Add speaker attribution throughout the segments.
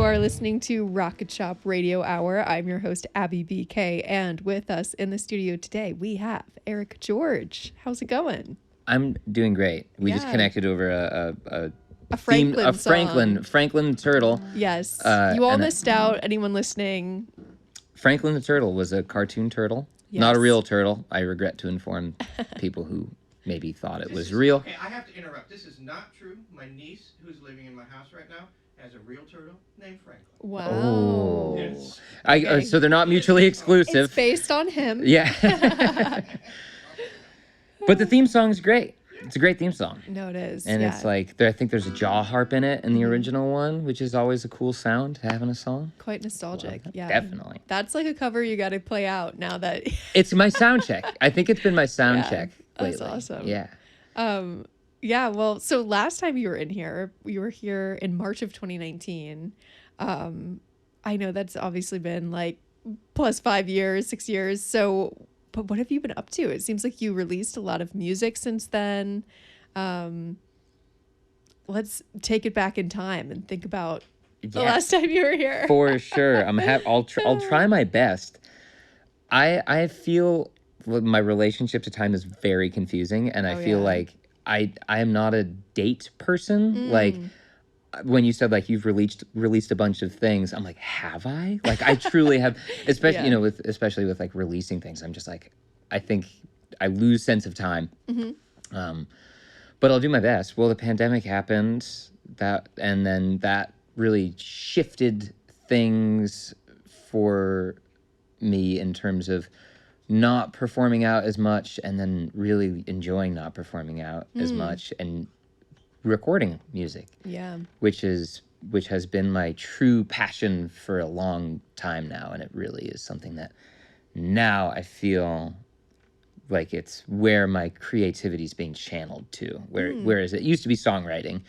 Speaker 1: are listening to Rocket Shop Radio Hour. I'm your host, Abby BK, and with us in the studio today, we have Eric George. How's it going?
Speaker 2: I'm doing great. We just connected over
Speaker 1: a Franklin song.
Speaker 2: Franklin Turtle.
Speaker 1: Yes. You all missed out, anyone listening.
Speaker 2: Franklin the Turtle was a cartoon turtle,
Speaker 1: yes.
Speaker 2: Not a real turtle. I regret to inform people who maybe thought it was real.
Speaker 3: Okay, I have to interrupt. This is not true. My niece, who's living in my house right now, has a real turtle named Franklin.
Speaker 1: Wow.
Speaker 2: Oh.
Speaker 3: Yes.
Speaker 1: Okay.
Speaker 2: So they're not mutually exclusive.
Speaker 1: It's based on him.
Speaker 2: Yeah. But the theme song's great. It's a great theme song.
Speaker 1: No, it is.
Speaker 2: And it's like, I think there's a jaw harp in it in the original one, which is always a cool sound to have in a song.
Speaker 1: Quite nostalgic. Yeah.
Speaker 2: Definitely.
Speaker 1: That's like a cover you got to play out now that...
Speaker 2: It's my sound check. I think it's been my sound check lately.
Speaker 1: That's awesome.
Speaker 2: Yeah.
Speaker 1: Yeah, well, so last time you were in here, you were here in March of 2019. I know that's obviously been like plus 5 years, 6 years. So, but what have you been up to? It seems like you released a lot of music since then. Let's take it back in time and think about the last time you were here.
Speaker 2: For sure. I'll try my best. I feel my relationship to time is very confusing, and I feel like I am not a date person. Like when you said like you've released a bunch of things, I'm like, have I? Like I truly have, especially especially with like releasing things. I'm just like, I think I lose sense of time. But I'll do my best. Well, the pandemic happened, and then that really shifted things for me in terms of not performing out as much, and then really enjoying not performing out as much and recording music.
Speaker 1: Yeah.
Speaker 2: Which has been my true passion for a long time now, and it really is something that now I feel like it's where my creativity is being channeled to. Whereas it used to be songwriting,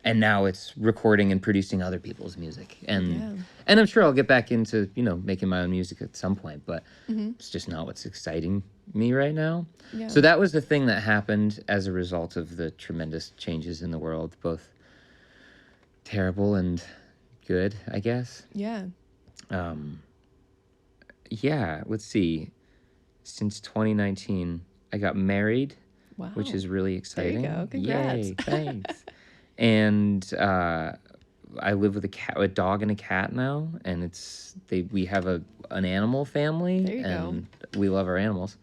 Speaker 2: and now it's recording and producing other people's music. And I'm sure I'll get back into, making my own music at some point, but it's just not what's exciting me right now. Yeah. So that was the thing that happened as a result of the tremendous changes in the world, both terrible and good, I guess.
Speaker 1: Yeah.
Speaker 2: Let's see. Since 2019, I got married, which is really exciting.
Speaker 1: There you go. Congrats.
Speaker 2: Yay, thanks. And I live with a dog and a cat now, and we have an animal family,
Speaker 1: there you
Speaker 2: and we love our animals.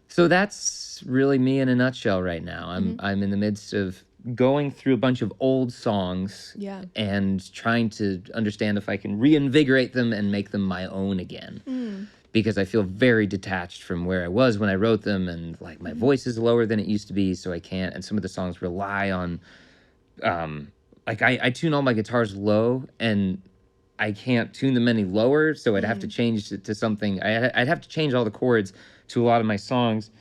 Speaker 2: So that's really me in a nutshell right now. I'm in the midst of going through a bunch of old songs and trying to understand if I can reinvigorate them and make them my own again. Because I feel very detached from where I was when I wrote them, and like my voice is lower than it used to be, so I can't. And some of the songs rely on, I tune all my guitars low, and I can't tune them any lower, so I'd have to change it to something. I'd have to change all the chords to a lot of my songs,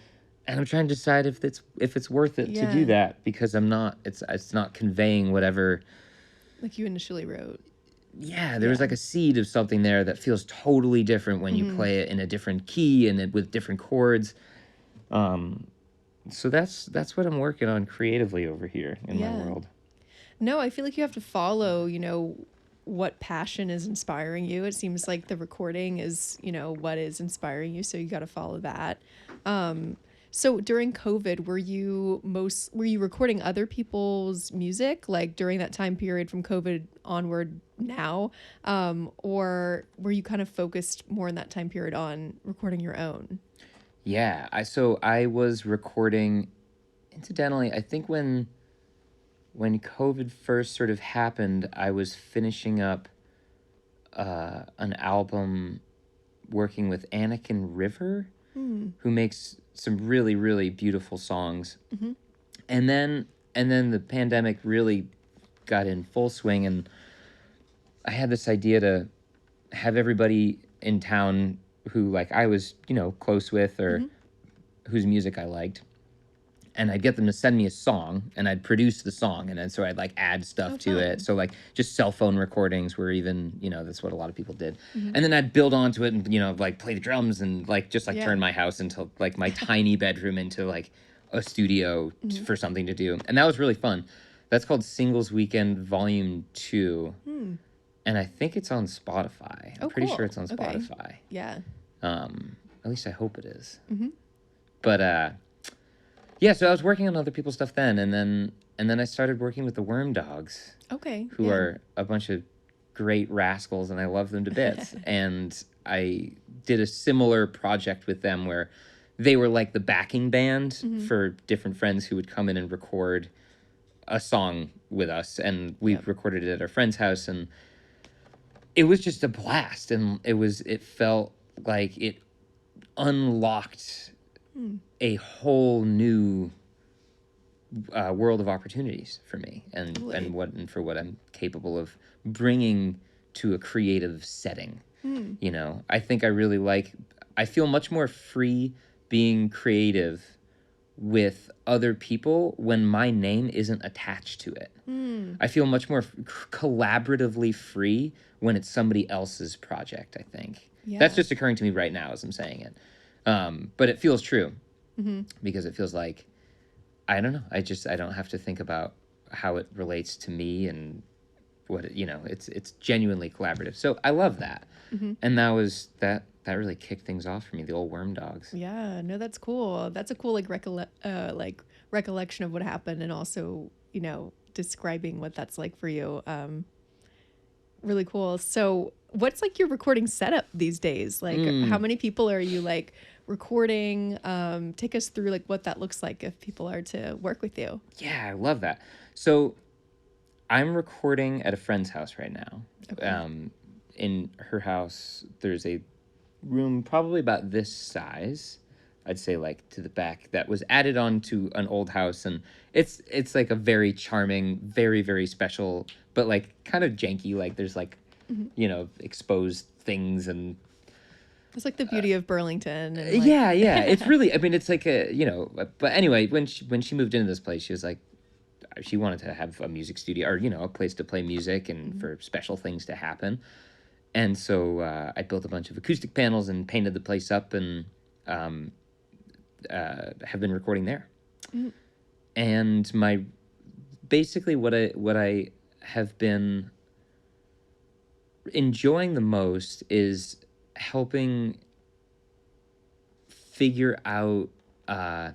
Speaker 2: and I'm trying to decide if it's worth it to do that, because it's not conveying whatever.
Speaker 1: Like you initially wrote.
Speaker 2: Yeah, there was like a seed of something there that feels totally different when you play it in a different key and with different chords. So that's what I'm working on creatively over here in my world.
Speaker 1: No, I feel like you have to follow, what passion is inspiring you. It seems like the recording is, what is inspiring you. So you got to follow that. So during COVID, were you recording other people's music, like during that time period from COVID onward now? Or were you kind of focused more in that time period on recording your own?
Speaker 2: Yeah, I was recording, incidentally, I think when COVID first sort of happened, I was finishing up an album working with Anakin River, who makes some really, really beautiful songs. And then the pandemic really got in full swing, and I had this idea to have everybody in town who like I was, close with, or whose music I liked. And I'd get them to send me a song, and I'd produce the song, and then so I'd like add stuff to it. So like just cell phone recordings were even, that's what a lot of people did. And then I'd build onto it and, like play the drums and like just turn my house into like my tiny bedroom into like a studio for something to do. And that was really fun. That's called Singles Weekend Volume 2. and I think it's on Spotify. I'm
Speaker 1: Oh,
Speaker 2: pretty
Speaker 1: cool.
Speaker 2: sure it's on
Speaker 1: Okay.
Speaker 2: Spotify.
Speaker 1: Yeah.
Speaker 2: At least I hope it is.
Speaker 1: Mm-hmm.
Speaker 2: But yeah, so I was working on other people's stuff then, and then I started working with the Worm Dogs,
Speaker 1: Okay.
Speaker 2: who
Speaker 1: yeah.
Speaker 2: are a bunch of great rascals, and I love them to bits. And I did a similar project with them where they were like the backing band for different friends who would come in and record a song with us, and we
Speaker 1: Yep.
Speaker 2: recorded it at our friend's house, and it was just a blast, and it felt like it unlocked a whole new world of opportunities for me, and
Speaker 1: Totally.
Speaker 2: for what I'm capable of bringing to a creative setting. I think I feel much more free being creative with other people when my name isn't attached to it. I feel much more collaboratively free when it's somebody else's project, I think. That's
Speaker 1: Yeah.
Speaker 2: just occurring to me right now as I'm saying it. But it feels true because it feels like, I don't know, I don't have to think about how it relates to me and it's genuinely collaborative. So I love that. And that really kicked things off for me, the old Worm Dogs.
Speaker 1: Yeah. No, that's cool. That's a cool like recollection of what happened, and also describing what that's like for you. Really cool. So, what's like your recording setup these days? Like, how many people are you like recording? Take us through like what that looks like if people are to work with you.
Speaker 2: Yeah, I love that. So I'm recording at a friend's house right now.
Speaker 1: Okay.
Speaker 2: In her house, there's a room probably about this size, I'd say, like to the back, that was added on to an old house, and it's like a very charming, very very special, but like kind of janky. Like there's like exposed things and
Speaker 1: It's like the beauty of Burlington and like
Speaker 2: yeah. It's really, I mean, it's like but anyway, when she moved into this place, she was like, she wanted to have a music studio or a place to play music and for special things to happen. And so I built a bunch of acoustic panels and painted the place up, and have been recording there. And basically what I have been enjoying the most is helping figure out I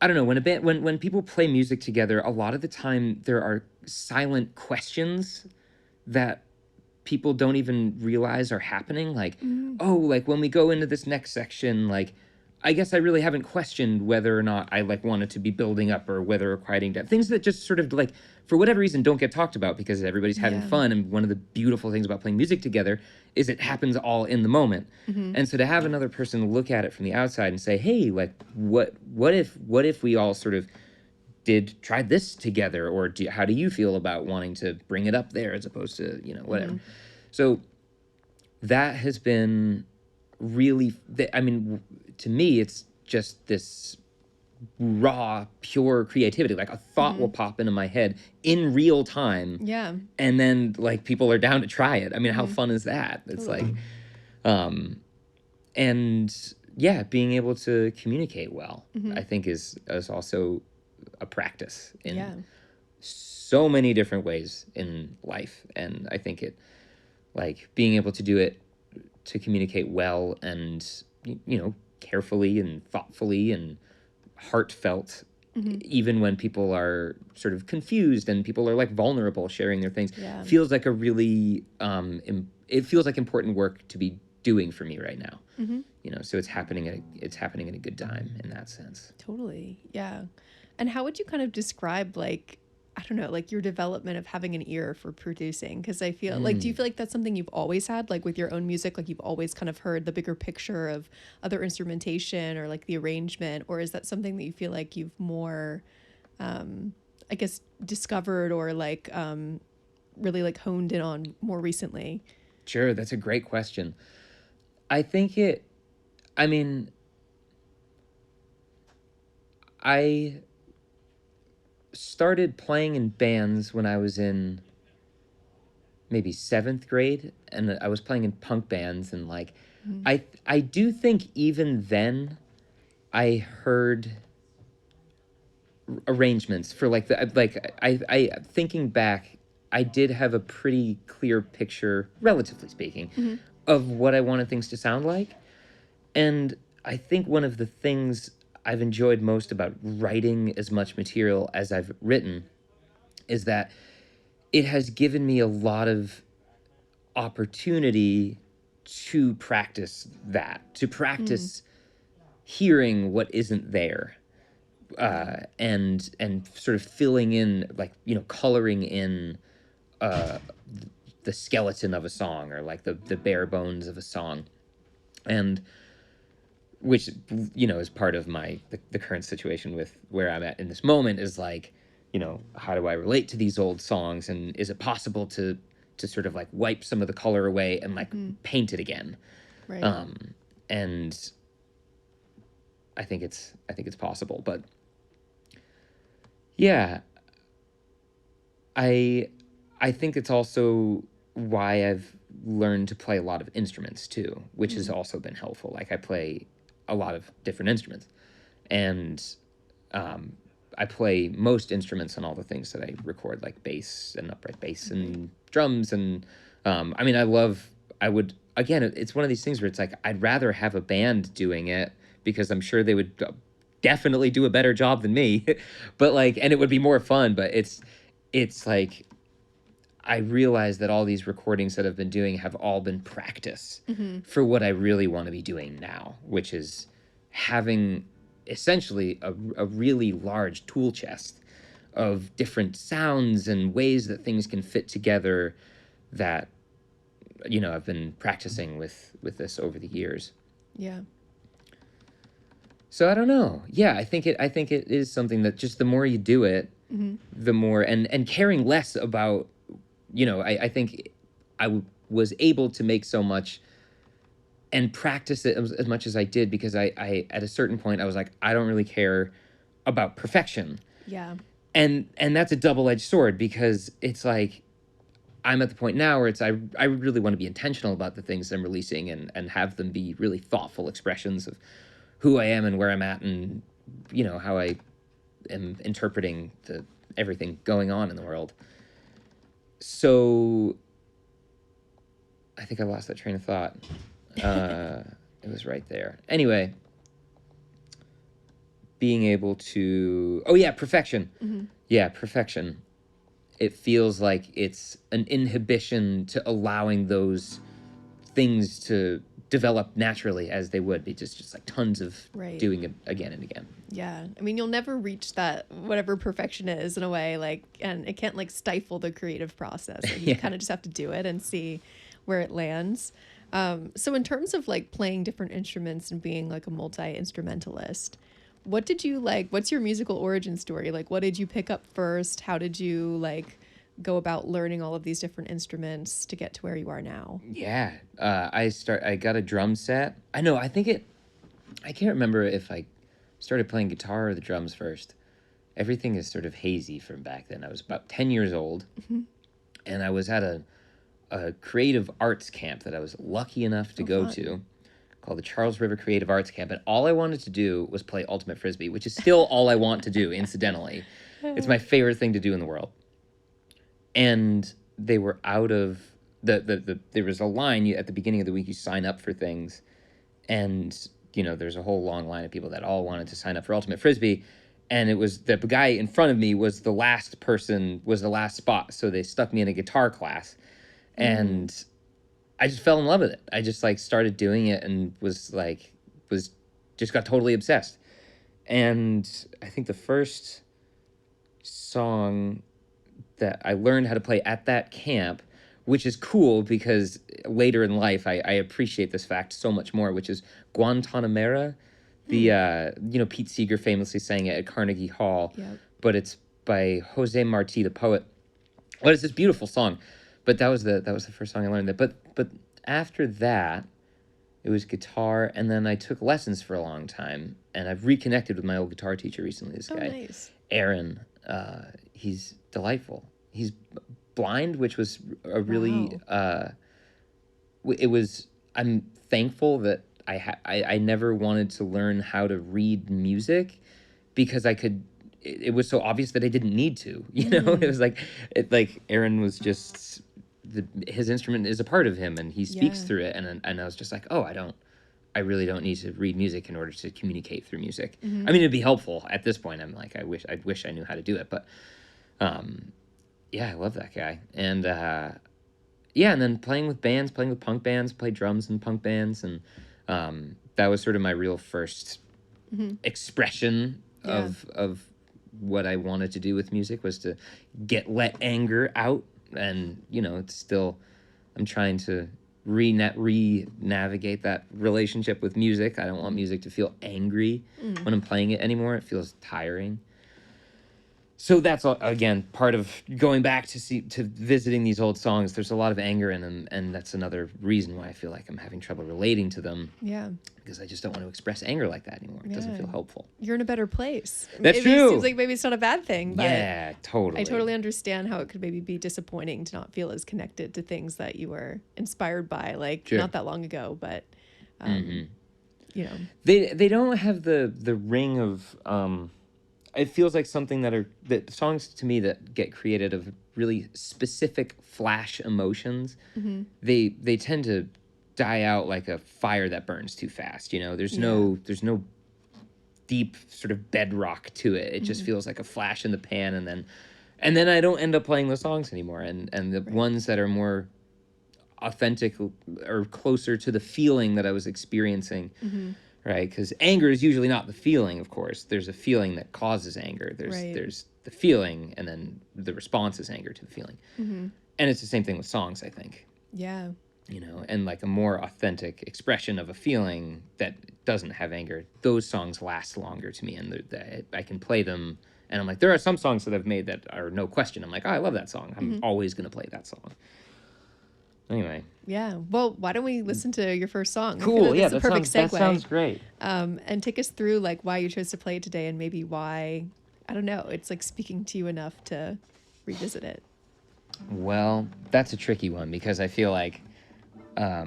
Speaker 2: don't know, when people play music together, a lot of the time there are silent questions that people don't even realize are happening. Like, oh, like when we go into this next section, like I guess I really haven't questioned whether or not I like wanted to be building up or whether we're quieting down. Things that just sort of like, for whatever reason, don't get talked about because everybody's having
Speaker 1: yeah.
Speaker 2: fun. And one of the beautiful things about playing music together is it happens all in the moment. And so to have another person look at it from the outside and say, hey, like what if we all sort of did try this together, or how do you feel about wanting to bring it up there as opposed to whatever. So that has been really, I mean, to me it's just this raw pure creativity. Like a thought will pop into my head in real time,
Speaker 1: Yeah.
Speaker 2: and then like people are down to try it. I mean, how fun is that? It's like and yeah, being able to communicate well, I think is also a practice in
Speaker 1: Yeah.
Speaker 2: so many different ways in life. And I think it, like, being able to do it, to communicate well and carefully and thoughtfully and heartfelt, even when people are sort of confused and people are like vulnerable sharing their things,
Speaker 1: Yeah.
Speaker 2: feels like a really it feels like important work to be doing for me right now. So it's happening at a good time in that sense.
Speaker 1: Totally. Yeah. And how would you kind of describe like, I don't know, like your development of having an ear for producing? Because I feel like, do you feel like that's something you've always had, like with your own music? Like you've always kind of heard the bigger picture of other instrumentation or like the arrangement? Or is that something that you feel like you've more, I guess, discovered or like really like honed in on more recently?
Speaker 2: Sure, that's a great question. I think I mean, I started playing in bands when I was in maybe 7th grade, and I was playing in punk bands, and like I do think even then I heard arrangements for like I thinking back, I did have a pretty clear picture, relatively speaking, of what I wanted things to sound like. And I think one of the things I've enjoyed most about writing as much material as I've written is that it has given me a lot of opportunity to practice that, to practice hearing what isn't there, and sort of filling in, like, coloring in uh, the skeleton of a song, or like the bare bones of a song, and which is part of the current situation with where I'm at in this moment, is like, how do I relate to these old songs, and is it possible to sort of like wipe some of the color away and like paint it again.
Speaker 1: Right.
Speaker 2: And I think it's possible, but yeah, I think it's also why I've learned to play a lot of instruments too, which has also been helpful. Like, I play a lot of different instruments, and I play most instruments on all the things that I record, like bass and upright bass and drums. And I mean, I would, again, it's one of these things where it's like, I'd rather have a band doing it, because I'm sure they would definitely do a better job than me. But like, and it would be more fun. But it's like, I realize that all these recordings that I've been doing have all been practice for what I really want to be doing now, which is having essentially a really large tool chest of different sounds and ways that things can fit together that, I've been practicing with this over the years.
Speaker 1: Yeah.
Speaker 2: So I don't know. Yeah, I think it is something that just the more you do it, the more, and caring less about, I think was able to make so much and practice it as much as I did, because I at a certain point I was like, I don't really care about perfection.
Speaker 1: Yeah.
Speaker 2: And that's a double-edged sword, because it's like, I'm at the point now where it's, I really want to be intentional about the things I'm releasing, and have them be really thoughtful expressions of who I am and where I'm at, and how I am interpreting everything going on in the world. So I think I lost that train of thought. It was right there. Anyway, being able to... Oh, yeah, perfection. Yeah, perfection. It feels like it's an inhibition to allowing those things to develop naturally as they would be. Just like tons of doing it again and again.
Speaker 1: Yeah. I mean, you'll never reach that, whatever perfection is, in a way, like, and it can't like stifle the creative process. Like, you kind of just have to do it and see where it lands. So in terms of like playing different instruments and being like a multi-instrumentalist, what did you like, what's your musical origin story? Like, what did you pick up first? How did you like go about learning all of these different instruments to get to where you are now?
Speaker 2: Yeah. I got a drum set. I can't remember if I started playing guitar or the drums first. Everything is sort of hazy from back then. I was about 10 years old, and I was at a creative arts camp that I was lucky enough to go to, called the Charles River Creative Arts Camp. And all I wanted to do was play ultimate frisbee, which is still all I want to do, incidentally. It's my favorite thing to do in the world. And they were out of there was a line at the beginning of the week, you sign up for things, and there's a whole long line of people that all wanted to sign up for ultimate frisbee, and it was the guy in front of me was the last spot, so they stuck me in a guitar class, and I just fell in love with it. I just like started doing it and was just got totally obsessed. And I think the first song that I learned how to play at that camp, which is cool because later in life I appreciate this fact so much more, which is Guantanamera. The Pete Seeger famously sang it at Carnegie Hall, but it's by Jose Marti, the poet. Well, it's this beautiful song, but that was the first song I learned. But after that, it was guitar, and then I took lessons for a long time, and I've reconnected with my old guitar teacher recently. This guy,
Speaker 1: nice.
Speaker 2: Aaron, he's delightful. He's blind, which was a really it was. I'm thankful that I never wanted to learn how to read music, because I could it was so obvious that I didn't need to, you know. It was like Aaron was just his instrument is a part of him, and he speaks
Speaker 1: Yeah.
Speaker 2: through it, and I was just like, oh, I really don't need to read music in order to communicate through music. I mean, it'd be helpful at this point. I'm like, I wish I knew how to do it, but yeah, I love that guy. And yeah, and then playing with punk bands, played drums in punk bands, and that was sort of my real first expression of what I wanted to do with music, was to let anger out. And you know, it's still, I'm trying to re-navigate that relationship with music. I don't want music to feel angry when I'm playing it anymore. It feels tiring. So that's again part of going back to visiting these old songs. There's a lot of anger in them, and that's another reason why I feel like I'm having trouble relating to them.
Speaker 1: Yeah.
Speaker 2: Because I just don't want to express anger like that anymore. It doesn't feel helpful.
Speaker 1: You're in a better place.
Speaker 2: That's
Speaker 1: Maybe
Speaker 2: true.
Speaker 1: It seems like maybe it's not a bad thing, but
Speaker 2: yeah, totally.
Speaker 1: I totally understand how it could maybe be disappointing to not feel as connected to things that you were inspired by, like not that long ago, but you know.
Speaker 2: They don't have the ring of it feels like something that songs to me that get created of really specific flash emotions, they tend to die out like a fire that burns too fast. You know, there's no deep sort of bedrock to it. It just feels like a flash in the pan, and then I don't end up playing the songs anymore. And the ones that are more authentic or closer to the feeling that I was experiencing. Right, because anger is usually not the feeling. Of course, there's a feeling that causes anger. There's the feeling, and then the response is anger to the feeling. And it's the same thing with songs, I think.
Speaker 1: Yeah.
Speaker 2: You know, and like a more authentic expression of a feeling that doesn't have anger. Those songs last longer to me, and I can play them. And I'm like, there are some songs that I've made that are no question. I'm like, oh, I love that song. I'm always gonna play that song. Anyway.
Speaker 1: Yeah. Well, why don't we listen to your first song?
Speaker 2: Cool. Yeah,
Speaker 1: that's a perfect segue.
Speaker 2: That sounds great.
Speaker 1: And take us through like why you chose to play it today, and maybe why, I don't know, it's like speaking to you enough to revisit it.
Speaker 2: Well, that's a tricky one, because I feel like, as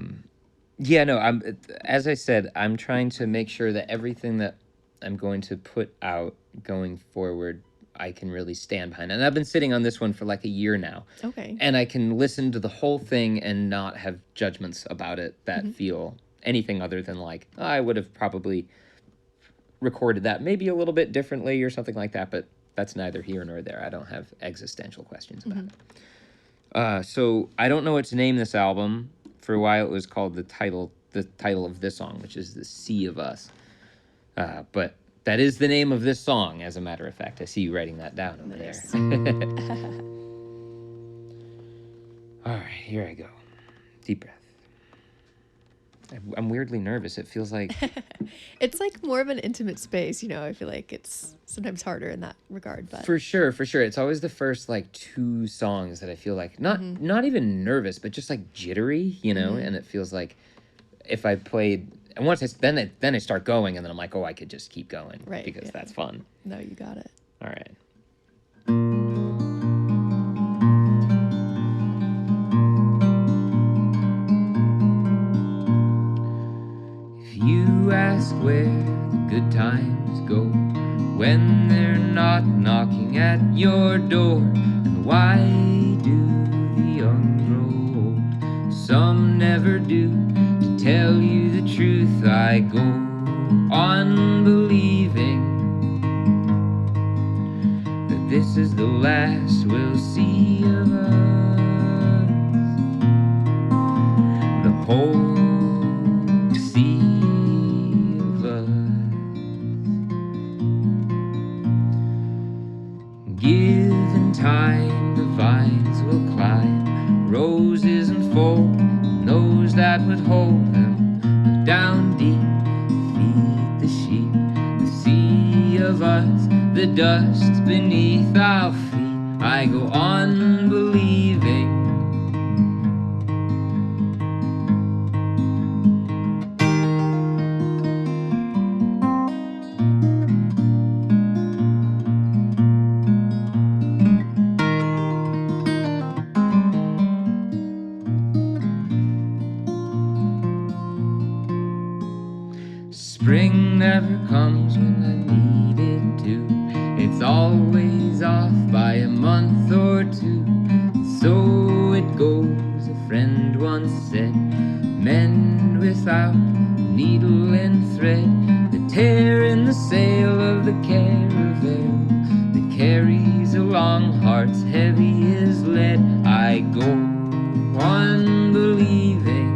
Speaker 2: I said, I'm trying to make sure that everything that I'm going to put out going forward, I can really stand behind. And I've been sitting on this one for like a year now.
Speaker 1: Okay.
Speaker 2: And I can listen to the whole thing and not have judgments about it that feel anything other than like, oh, I would have probably recorded that maybe a little bit differently or something like that, but that's neither here nor there. I don't have existential questions about it. So I don't know what to name this album. For a while it was called the title of this song, which is The Sea of Us. But that is the name of this song, as a matter of fact. I see you writing that down over there. All right, here I go. Deep breath. I'm weirdly nervous. It feels like...
Speaker 1: It's like more of an intimate space, you know. I feel like it's sometimes harder in that regard, but...
Speaker 2: For sure. It's always the first, like, 2 songs that I feel like, not even nervous, but just, like, jittery, you know? And it feels like if I played... And once then I start going, and then I'm like, oh, I could just keep going,
Speaker 1: right?
Speaker 2: Because that's fun.
Speaker 1: No, you got it.
Speaker 2: All right. If you ask where the good times go when they're not knocking at your door, and why do the young grow old? Some never do. Tell you the truth, I go on believing that this is the last we'll see of us. The whole sea of us. Given time, the vines will climb, roses unfold, those that would hold them down deep, feed the sheep, the sea of us, the dust beneath our feet. I go on believing. Spring never comes when I need it to. It's always off by a month or two. So it goes, a friend once said. Men without needle and thread, the tear in the sail of the caravel that carries along hearts heavy as lead. I go on believing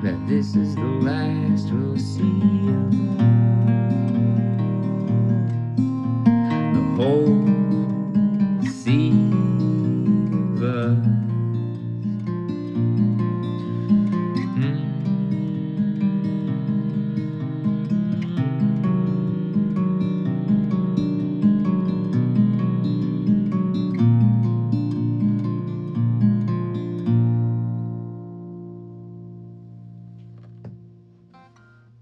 Speaker 2: that this is the last we'll see of us. The whole sea of us.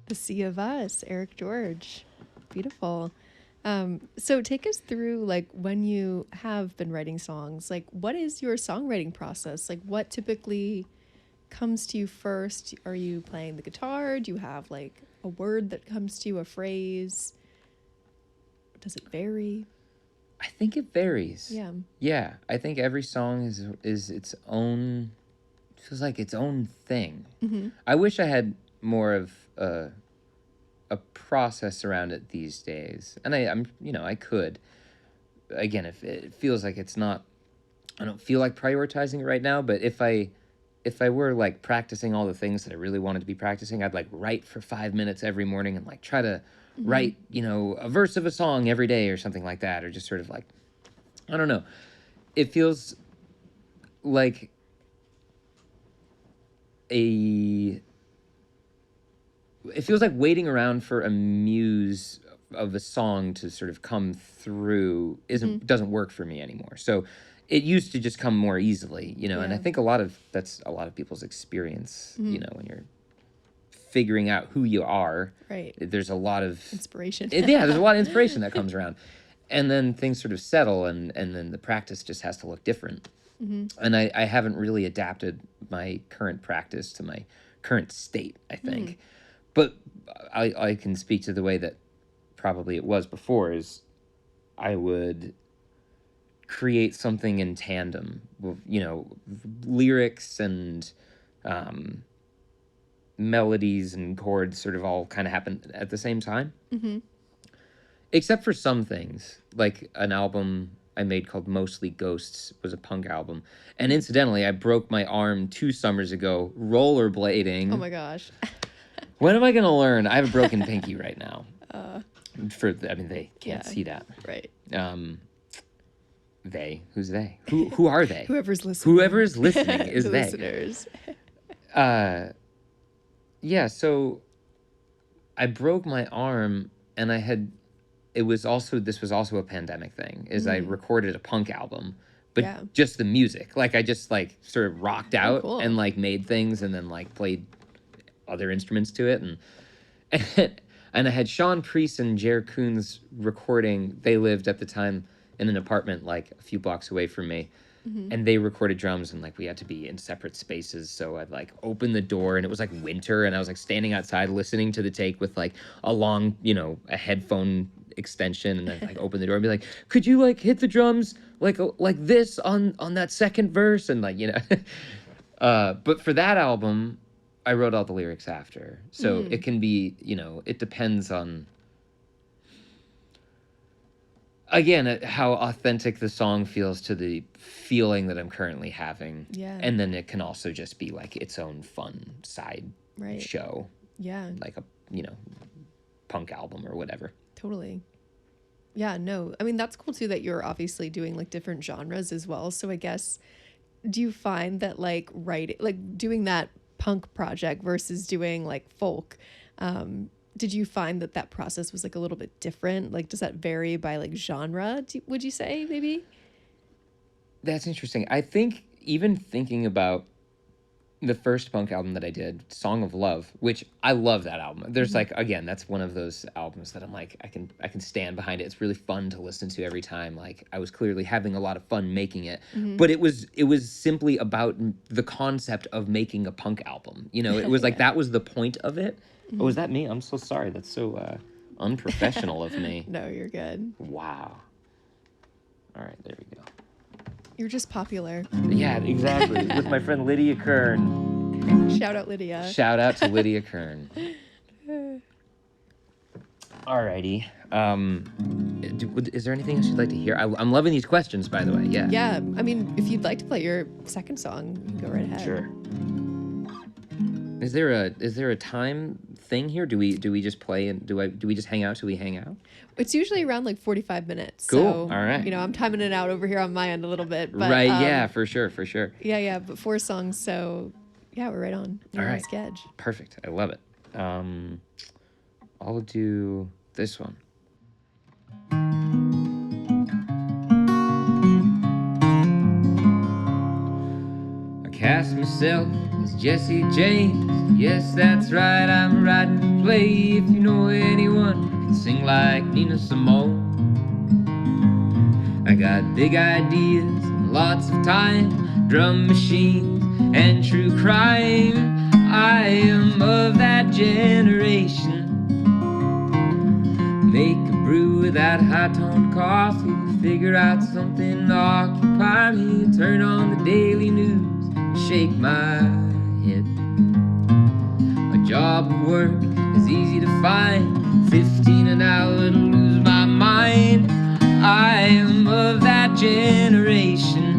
Speaker 1: The Sea of Us, Eric George. Beautiful. So take us through like when you have been writing songs, like what is your songwriting process? Like what typically comes to you first? Are you playing the guitar? Do you have like a word that comes to you, a phrase? Does it vary?
Speaker 2: I think it varies.
Speaker 1: Yeah.
Speaker 2: Yeah, I think every song is its own, feels like its own thing.
Speaker 1: Mm-hmm.
Speaker 2: I wish I had more of a process around it these days, and I'm I could. Again, if it feels like it's not, I don't feel like prioritizing it right now. But if I were like practicing all the things that I really wanted to be practicing, I'd like write for 5 minutes every morning and like try to write a verse of a song every day or something like that, or just sort of like, I don't know. It feels like it feels like waiting around for a muse of a song to sort of come through doesn't work for me anymore. So it used to just come more easily, and I think that's a lot of people's experience, when you're figuring out who you are.
Speaker 1: Right.
Speaker 2: There's a lot of
Speaker 1: inspiration.
Speaker 2: Yeah, there's a lot of inspiration that comes around. And then things sort of settle and then the practice just has to look different. And I haven't really adapted my current practice to my current state, I think. But I can speak to the way that probably it was before, is I would create something in tandem with, lyrics and melodies and chords sort of all kind of happen at the same time. Except for some things, like an album I made called Mostly Ghosts was a punk album. And incidentally, I broke my arm 2 summers ago rollerblading.
Speaker 1: Oh my gosh.
Speaker 2: When am I going to learn? I have a broken pinky right now. They can't see that.
Speaker 1: Right.
Speaker 2: They? Who's they? Who are they?
Speaker 1: Whoever's listening.
Speaker 2: Whoever is listening is
Speaker 1: the
Speaker 2: they.
Speaker 1: Listeners.
Speaker 2: Yeah, so I broke my arm and this was also a pandemic thing, is I recorded a punk album, but just the music. Like I just like sort of rocked out and like made things and then like played other instruments to it. And I had Sean Priest and Jer Coons recording. They lived at the time in an apartment like a few blocks away from me. And they recorded drums and like we had to be in separate spaces. So I'd like open the door and it was like winter and I was like standing outside listening to the take with like a long, a headphone extension, and I'd like open the door and be like, could you like hit the drums like this on that second verse, and like but for that album I wrote all the lyrics after. So it can be, it depends on, again, how authentic the song feels to the feeling that I'm currently having.
Speaker 1: Yeah.
Speaker 2: And then it can also just be like its own fun side show.
Speaker 1: Yeah.
Speaker 2: Like a, punk album or whatever.
Speaker 1: Totally. Yeah, no. I mean, that's cool too that you're obviously doing like different genres as well. So I guess, do you find that like doing that punk project versus doing like folk, did you find that process was like a little bit different? Like, does that vary by like genre, would you say maybe?
Speaker 2: That's interesting. I think even thinking about the first punk album that I did, Song of Love, which I love that album. There's like, again, that's one of those albums that I'm like, I can stand behind it. It's really fun to listen to every time. Like I was clearly having a lot of fun making it, but it was simply about the concept of making a punk album. It was like, that was the point of it. Oh, is that me? I'm so sorry. That's so unprofessional of me.
Speaker 1: No, you're good.
Speaker 2: Wow. All right, there we go.
Speaker 1: You're just popular.
Speaker 2: Yeah, exactly. With my friend Lydia Kern.
Speaker 1: Shout out Lydia.
Speaker 2: Shout out to Lydia Kern. Alrighty. Is there anything else you'd like to hear? I'm loving these questions, by the way. Yeah.
Speaker 1: Yeah, I mean, if you'd like to play your second song, you can go right ahead.
Speaker 2: Sure. Is there a time thing here? Do we just play and do we just hang out till we hang out?
Speaker 1: It's usually around like 45 minutes.
Speaker 2: Cool.
Speaker 1: So,
Speaker 2: All right.
Speaker 1: You know, I'm timing it out over here on my end a little bit. But,
Speaker 2: Right. Yeah. For sure.
Speaker 1: Yeah. But 4 songs. So, yeah, we're right on.
Speaker 2: All right.
Speaker 1: Sketch.
Speaker 2: Perfect. I love it. I'll do this one. I cast myself as Jesse James. Yes, that's right, I'm writing to play. If you know anyone who can sing like Nina Simone. I got big ideas and lots of time, drum machines and true crime. I am of that generation. Make a brew without high-toned coffee. Figure out something to occupy me. Turn on the daily news and shake my head. My job of work is easy to find. 15 an hour to lose my mind. I am of that generation.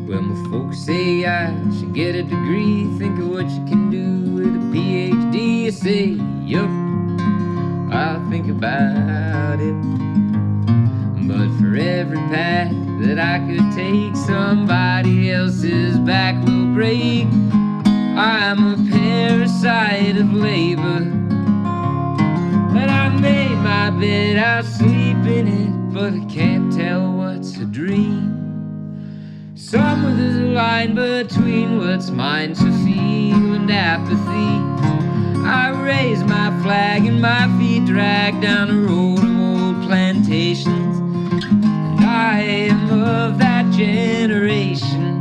Speaker 2: Well, my folks say I should get a degree. Think of what you can do with a PhD. I say, yup, I'll think about it. But for every path that I could take, somebody else's back will break. I'm a parasite of labor, and I made my bed, I'll sleep in it, but I can't tell what's a dream. Somewhere there's a line between what's mine to feel and apathy. I raise my flag and my feet drag down a road of old plantations, and I am of that generation.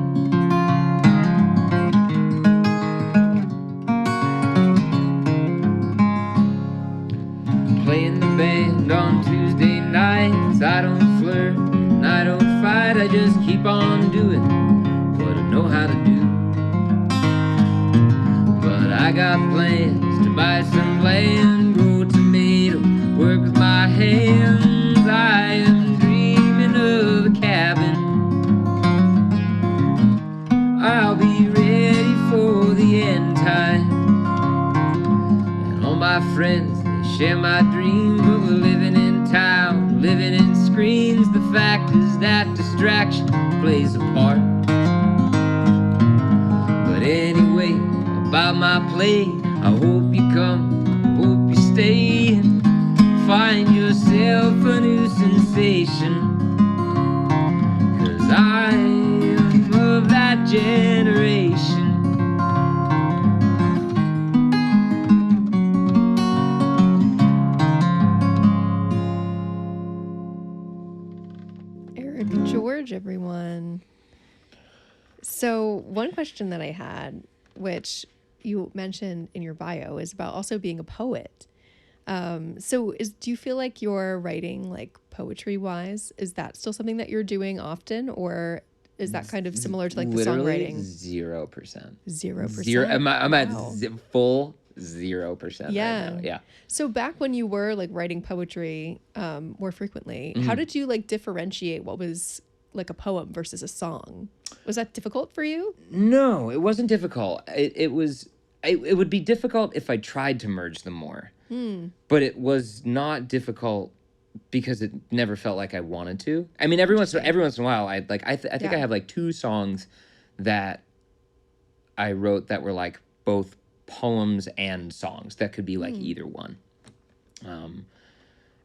Speaker 2: Playing the band on Tuesday nights. I don't flirt and I don't fight. I just keep on doing what I know how to do. But I got plans to buy some land, grow tomatoes, work with my hands. I am dreaming of a cabin. I'll be ready for the end time. And all my friends, share my dream of living in town, living in screens. The fact is that distraction plays a part. But anyway, about my play, I hope you come, I hope you stay, and find yourself a new sensation. 'Cause I am of that generation.
Speaker 1: George, everyone. So one question that I had, which you mentioned in your bio, is about also being a poet. Do you feel like you're writing like poetry wise? Is that still something that you're doing often, or is that kind of similar to like the
Speaker 2: Literally
Speaker 1: songwriting?
Speaker 2: 0%.
Speaker 1: 0%.
Speaker 2: I'm
Speaker 1: Wow.
Speaker 2: at full 0%
Speaker 1: Yeah.
Speaker 2: right now. Yeah.
Speaker 1: So back when you were like writing poetry more frequently, how did you like differentiate what was like a poem versus a song? Was that difficult for you?
Speaker 2: No, it wasn't difficult. It would be difficult if I tried to merge them more. But it was not difficult because it never felt like I wanted to. I mean, every once in a while, I think I have like 2 songs that I wrote that were like both poems and songs that could be like either one.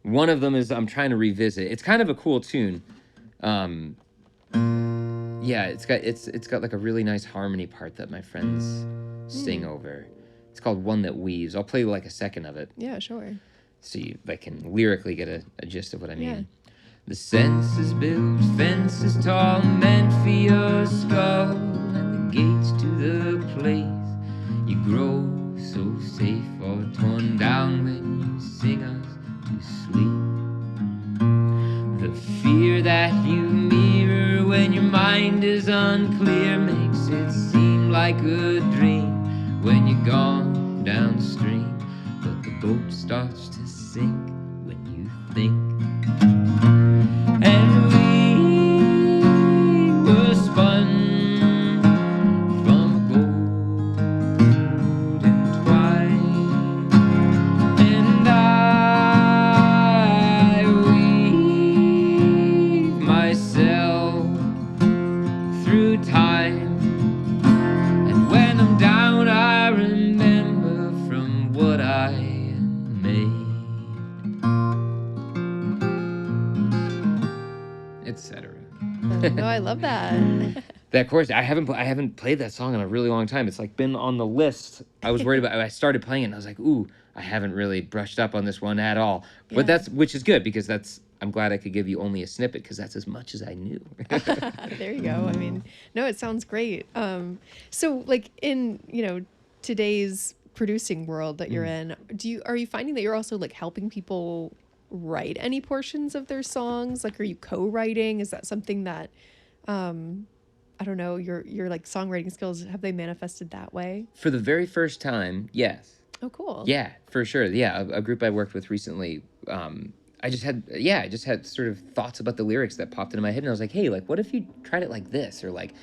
Speaker 2: One of them is I'm trying to revisit. It's kind of a cool tune. Yeah, it's got like a really nice harmony part that my friends sing over. It's called One That Weaves. I'll play like a second of it
Speaker 1: Yeah, sure.
Speaker 2: so you can lyrically get a gist of what I mean.
Speaker 1: Yeah.
Speaker 2: The census built, fence is tall, meant for your skull, and the gates to the place you grow so safe or torn down when you sing us to sleep. The fear that you mirror when your mind is unclear makes it seem like a dream when you're gone downstream. But the boat starts to sink when you think. And we were spun from golden twine, and I weave myself through time. And when I'm down, I remember from what I am made, etc.
Speaker 1: No, I love that.
Speaker 2: That chorus, I haven't played that song in a really long time. It's like been on the list. I was worried about. I started playing it, and I was like, "Ooh, I haven't really brushed up on this one at all." But
Speaker 1: Yeah.
Speaker 2: which is good because I'm glad I could give you only a snippet because that's as much as I knew.
Speaker 1: There you go. I mean, no, it sounds great. So like in, today's producing world that you're in, are you finding that you're also like helping people write any portions of their songs? Like, are you co-writing? Is that something that, I don't know, your like songwriting skills, have they manifested that way?
Speaker 2: For the very first time, yes.
Speaker 1: Oh, cool.
Speaker 2: Yeah, for sure. Yeah, a group I worked with recently. I just had sort of thoughts about the lyrics that popped into my head, and I was like, hey, like, what if you tried it like this, or like,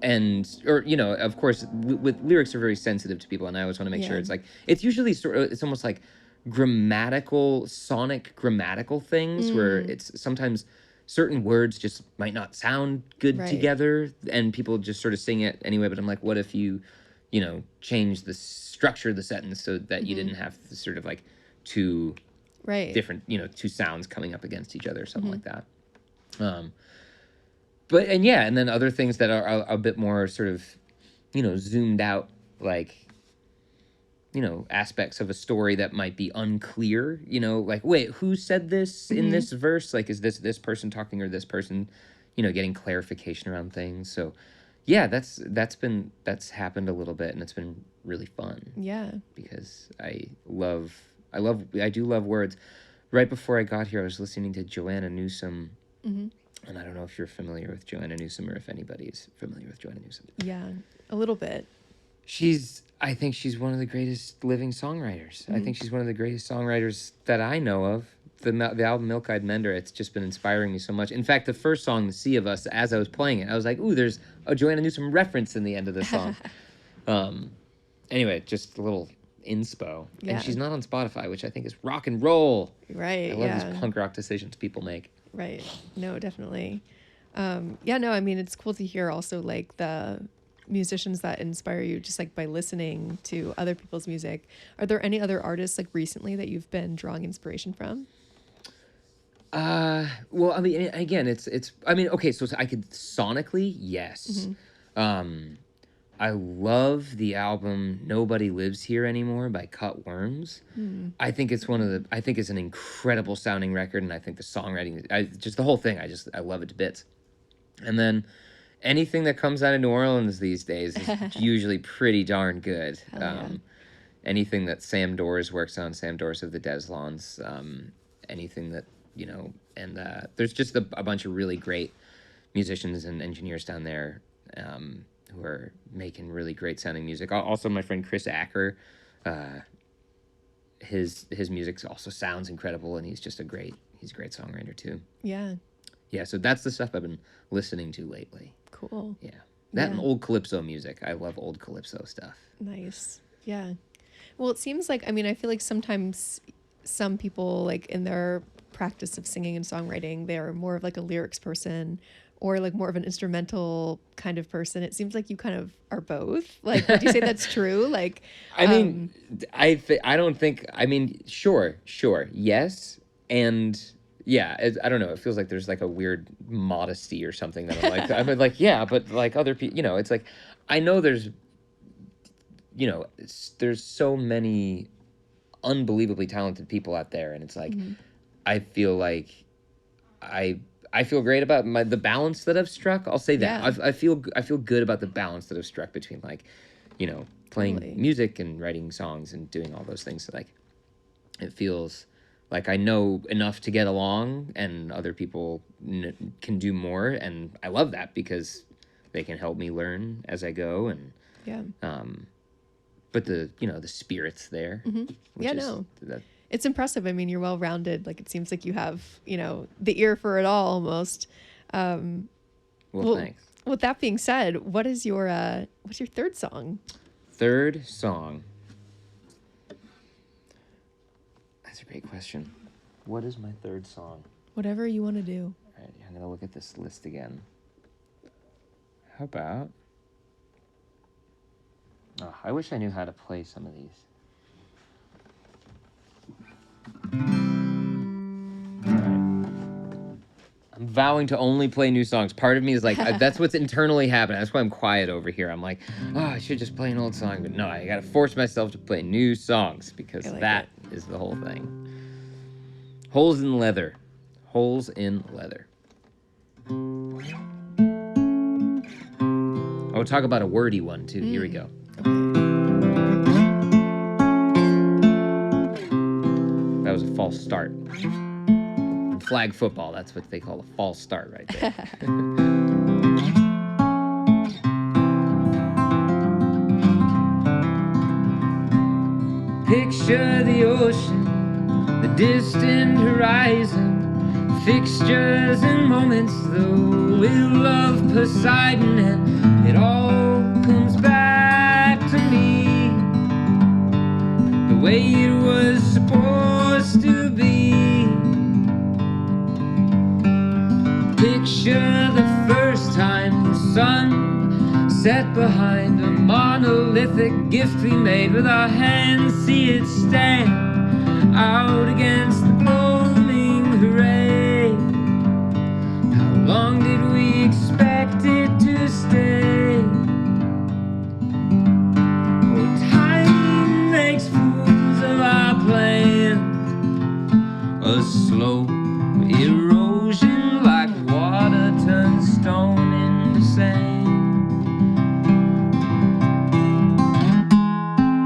Speaker 2: of course, with lyrics are very sensitive to people, and I always want to make sure it's like it's usually it's almost like sonic grammatical things where it's sometimes certain words just might not sound good together, and people just sort of sing it anyway. But I'm like, what if you change the structure of the sentence so that you didn't have to sort of like two different, two sounds coming up against each other or something like that. And then other things that are a bit more sort of, zoomed out, like, aspects of a story that might be unclear, like, wait, who said this in this verse? Like, is this person talking or this person, getting clarification around things. So yeah, that's happened a little bit, and it's been really fun.
Speaker 1: Yeah.
Speaker 2: Because I do love words. Right before I got here, I was listening to Joanna Newsom, and I don't know if you're familiar with Joanna Newsom or if anybody's familiar with Joanna Newsom.
Speaker 1: Yeah, a little bit.
Speaker 2: I think she's one of the greatest living songwriters. I think she's one of the greatest songwriters that I know of. The album Milk-Eyed Mender, it's just been inspiring me so much. In fact, the first song, The Sea of Us, as I was playing it, I was like, ooh, there's a Joanna Newsom reference in the end of the song. Anyway, just a little inspo.
Speaker 1: Yeah.
Speaker 2: And she's not on Spotify, which I think is rock and roll.
Speaker 1: Right,
Speaker 2: I love these punk rock decisions people make.
Speaker 1: Right. No, definitely. I mean, it's cool to hear also like the musicians that inspire you just like by listening to other people's music. Are there any other artists like recently that you've been drawing inspiration from?
Speaker 2: Well, I mean, again, okay, so I could sonically, yes. I love the album Nobody Lives Here Anymore by Cut Worms. I think it's it's an incredible sounding record, and I think the songwriting, just the whole thing, I love it to bits. And then anything that comes out of New Orleans these days is usually pretty darn good. Anything that Sam Dorrs works on, Sam Dorrs of the Deslons, anything that, and there's just a bunch of really great musicians and engineers down there who are making really great sounding music. Also, my friend Chris Acker, his music also sounds incredible, and he's a great songwriter too.
Speaker 1: Yeah.
Speaker 2: Yeah, so that's the stuff I've been listening to lately.
Speaker 1: Cool.
Speaker 2: Yeah. That and old Calypso music. I love old Calypso stuff.
Speaker 1: Nice. Yeah. Well, it seems like, I feel like sometimes some people, like in their practice of singing and songwriting, they're more of like a lyrics person or like more of an instrumental kind of person. It seems like you kind of are both. Like, would you say that's true? Like,
Speaker 2: I mean, sure, yes. And yeah, I don't know. It feels like there's like a weird modesty or something that I'm like, yeah, but like other people, it's like, I know there's so many unbelievably talented people out there, and it's like, I feel like I feel great about the balance that I've struck. I'll say that.
Speaker 1: Yeah.
Speaker 2: I feel good about the balance that I've struck between like, playing
Speaker 1: Totally.
Speaker 2: music and writing songs and doing all those things. So, like, it feels like I know enough to get along, and other people can do more, and I love that because they can help me learn as I go, and
Speaker 1: Yeah.
Speaker 2: but the spirit's there. Which
Speaker 1: Yeah,
Speaker 2: is,
Speaker 1: no.
Speaker 2: that,
Speaker 1: It's impressive. I mean, you're well rounded. Like, it seems like you have, the ear for it all almost.
Speaker 2: well, thanks.
Speaker 1: With that being said, what's your third song?
Speaker 2: Third song. That's a great question. What is my third song?
Speaker 1: Whatever you want to do.
Speaker 2: All right, I'm gonna look at this list again. How about? Oh, I wish I knew how to play some of these. All right. I'm vowing to only play new songs. Part of me is like, that's what's internally happening. That's why I'm quiet over here. I'm like, I should just play an old song. But no, I gotta force myself to play new songs because that is the whole thing. Holes in Leather. Holes in Leather. I'll talk about a wordy one too. Here we go. That was a false start. In flag football, that's what they call a false start right there. Picture the ocean, the distant horizon, fixtures and moments though we'll love Poseidon, and it all comes back to me the way it was supposed to be. Picture the first time the sun set behind a monolithic gift we made with our hands, see it stand out against the gloaming hooray. How long did we expect it to stay? Oh, time makes fools of our plans, a slow erosion like water turns stone into sand.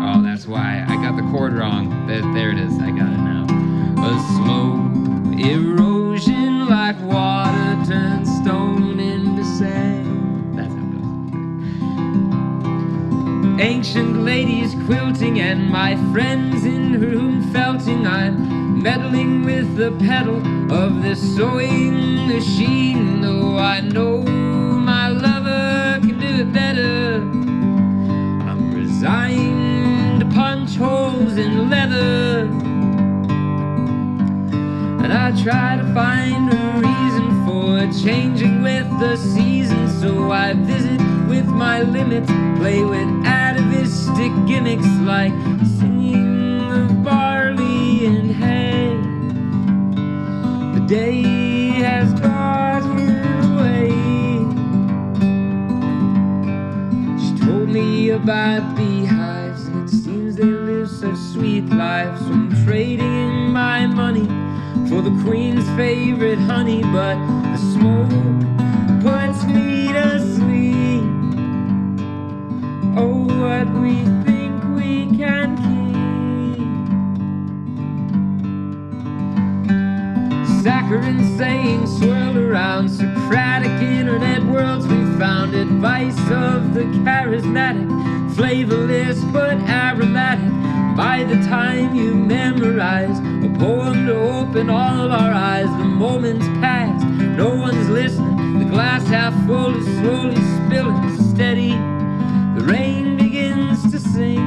Speaker 2: Oh, that's why I got the chord wrong. There it is, I got it now. A slow erosion like water turns stone into sand. That's how it goes. Ancient ladies quilting and my friends in her room felting. I'm meddling with the pedal of this sewing machine, though I know my lover can do it better. I'm resigned to punch holes in leather, and I try to find a reason for changing with the seasons. So I visit with my limits, play with atavistic gimmicks like singing of barley and hay. The day has gotten away. She told me about beehives, and it seems they live such sweet lives. So I'm trading in my money for the queen's favorite honey, but the smoke puts me to sleep. Oh, what we think we can keep. Saccharine sayings swirl around Socratic internet worlds. We found advice of the charismatic, flavorless but aromatic. By the time you memorize a poem to open all our eyes, the moments pass, no one's listening. The glass half full is slowly spilling steady. The rain begins to sing.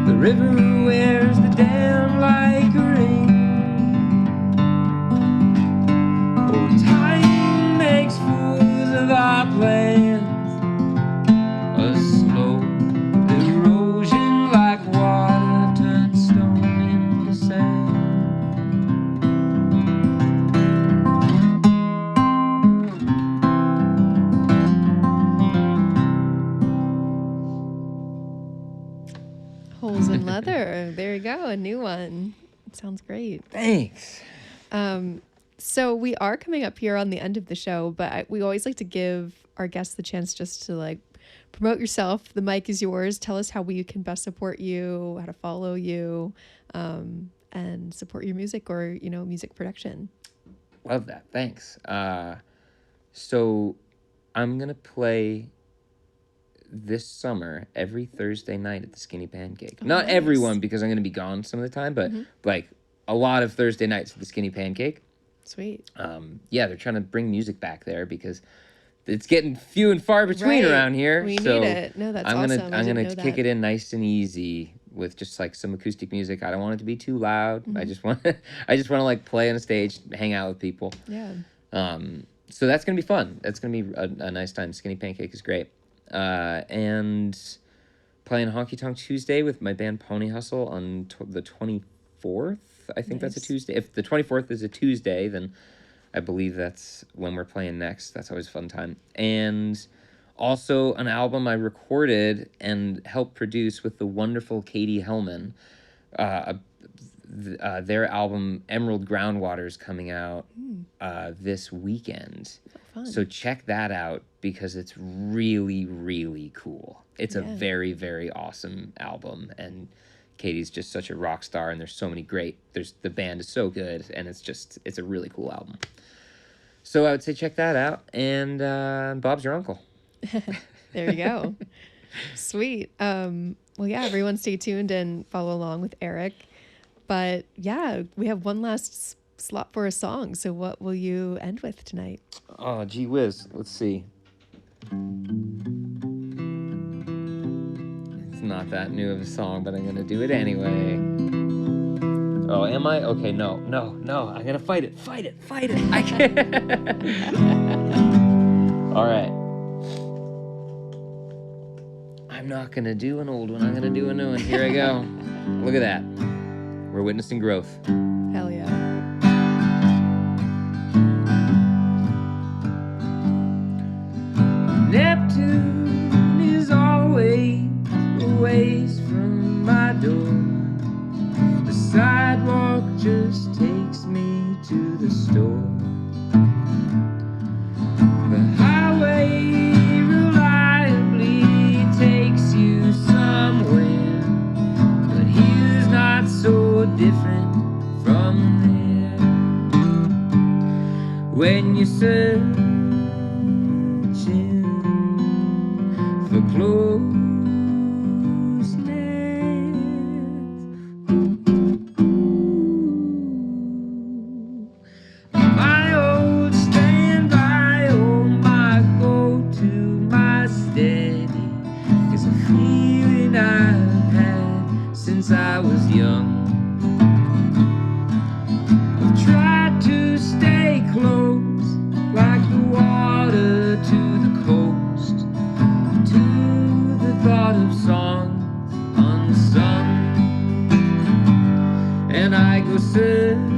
Speaker 2: The river wears the dam like a ring. Oh, time makes fools of our plans, a slow erosion like water turns stone into sand.
Speaker 1: Holes in Leather. There you go, a new one. It sounds great.
Speaker 2: Thanks.
Speaker 1: So we are coming up here on the end of the show, but we always like to give our guests the chance just to like promote yourself. The mic is yours. Tell us how we can best support you, how to follow you, and support your music or, you know, music production.
Speaker 2: Love that. Thanks. So I'm going to play this summer every Thursday night at the Skinny Pancake.
Speaker 1: Oh,
Speaker 2: Not
Speaker 1: nice.
Speaker 2: everyone, because I'm going to be gone some of the time, but like a lot of Thursday nights at the Skinny Pancake.
Speaker 1: Sweet.
Speaker 2: Yeah, they're trying to bring music back there because it's getting few and far between
Speaker 1: Right.
Speaker 2: around here.
Speaker 1: We
Speaker 2: So
Speaker 1: need it. No, that's
Speaker 2: I'm
Speaker 1: awesome.
Speaker 2: gonna
Speaker 1: I
Speaker 2: I'm
Speaker 1: didn't
Speaker 2: gonna
Speaker 1: know
Speaker 2: kick
Speaker 1: that.
Speaker 2: it in nice and easy with just like some acoustic music. I don't want it to be too loud. I just want to like play on a stage, hang out with people.
Speaker 1: Yeah.
Speaker 2: So that's gonna be fun. That's gonna be a nice time. Skinny Pancake is great. And playing Honky Tonk Tuesday with my band Pony Hustle on the 24th. I think that's a
Speaker 1: Nice.
Speaker 2: Tuesday. If the 24th is a Tuesday, then I believe that's when we're playing next. That's always a fun time. And also an album I recorded and helped produce with the wonderful Katie Hellman. Their album Emerald Groundwater is coming out this weekend.
Speaker 1: Fun.
Speaker 2: So check that out because it's really, really cool. It's a
Speaker 1: Yeah.
Speaker 2: very, very awesome album. And Katie's just such a rock star, and there's so many great. The band is so good, and it's a really cool album. So I would say check that out, and Bob's your uncle.
Speaker 1: There you go. Sweet. Well, yeah, everyone stay tuned and follow along with Eric. But yeah, we have one last slot for a song. So what will you end with tonight?
Speaker 2: Oh, gee whiz. Let's see. It's not that new of a song, but I'm going to do it anyway. Oh, am I? Okay, no. I'm going to fight it. I can't. All right. I'm not going to do an old one. I'm going to do a new one. Here I go. Look at that. We're witnessing growth.
Speaker 1: Hell yeah.
Speaker 2: Neptune is always a ways from my door. The sidewalk just takes me to the store. The highway reliably takes you somewhere, but here's not so different from there. When you're searching for closeness, my old standby, oh my go-to, my steady, is a feeling I've had since I was young. I've tried to stay close, like the water to the coast, to the thought of songs unsung, and I go searching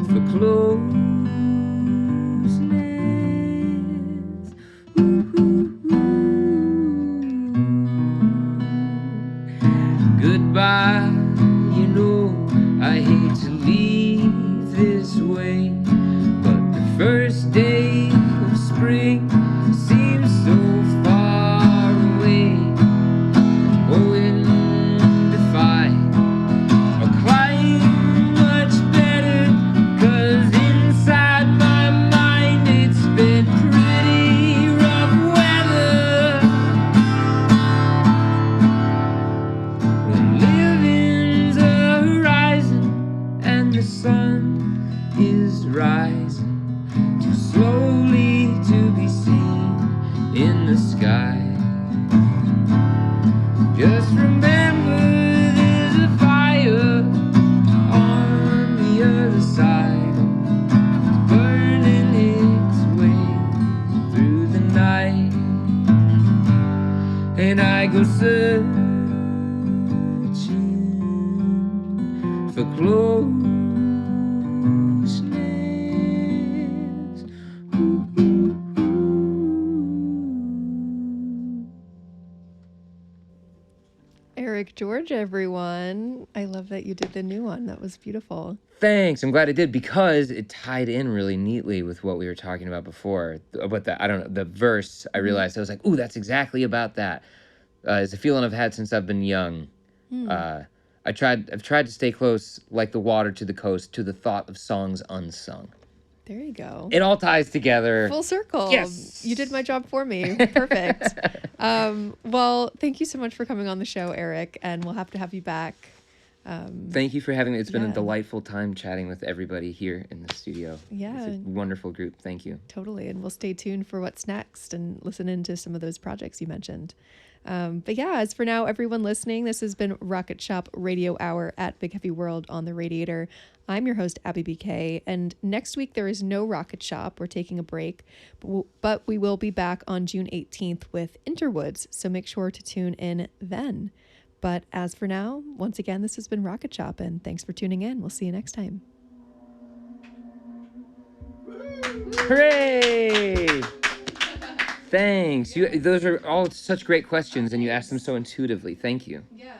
Speaker 2: for closeness. Goodbye, you know I hate to leave this way, but the first day of spring seems so far away. Going to fight or crying much better, 'cause inside my mind it's been pretty rough weather. When living's a horizon and the sun is rising, too slowly to be seen in the sky. Just remember there's a fire on the other side, burning its way through the night, and I go searching for closeness.
Speaker 1: Eric George, everyone. I love that you did the new one. That was beautiful.
Speaker 2: Thanks. I'm glad I did because it tied in really neatly with what we were talking about before. About the, I don't know, the verse, I realized I was like, ooh, that's exactly about that. It's a feeling I've had since I've been young. I've tried to stay close like the water to the coast to the thought of songs unsung.
Speaker 1: There you go.
Speaker 2: It all ties together.
Speaker 1: Full circle.
Speaker 2: Yes.
Speaker 1: You did my job for me. Perfect. Well, thank you so much for coming on the show, Eric, and we'll have to have you back.
Speaker 2: Thank you for having me. It's been a
Speaker 1: Yeah.
Speaker 2: delightful time chatting with everybody here in the studio.
Speaker 1: Yeah.
Speaker 2: It's a wonderful group. Thank you.
Speaker 1: Totally. And we'll stay tuned for what's next and listen into some of those projects you mentioned. But yeah, as for now, everyone listening, this has been Rocket Shop Radio Hour at Big Heavy World on the Radiator. I'm your host, Abby BK, and next week there is no Rocket Shop. We're taking a break, but we will be back on June 18th with Interwoods, so make sure to tune in then. But as for now, once again, this has been Rocket Shop, and thanks for tuning in. We'll see you next time.
Speaker 2: Hooray! Thanks. Those are all such great questions, and you asked them so intuitively. Thank you.
Speaker 1: Yeah.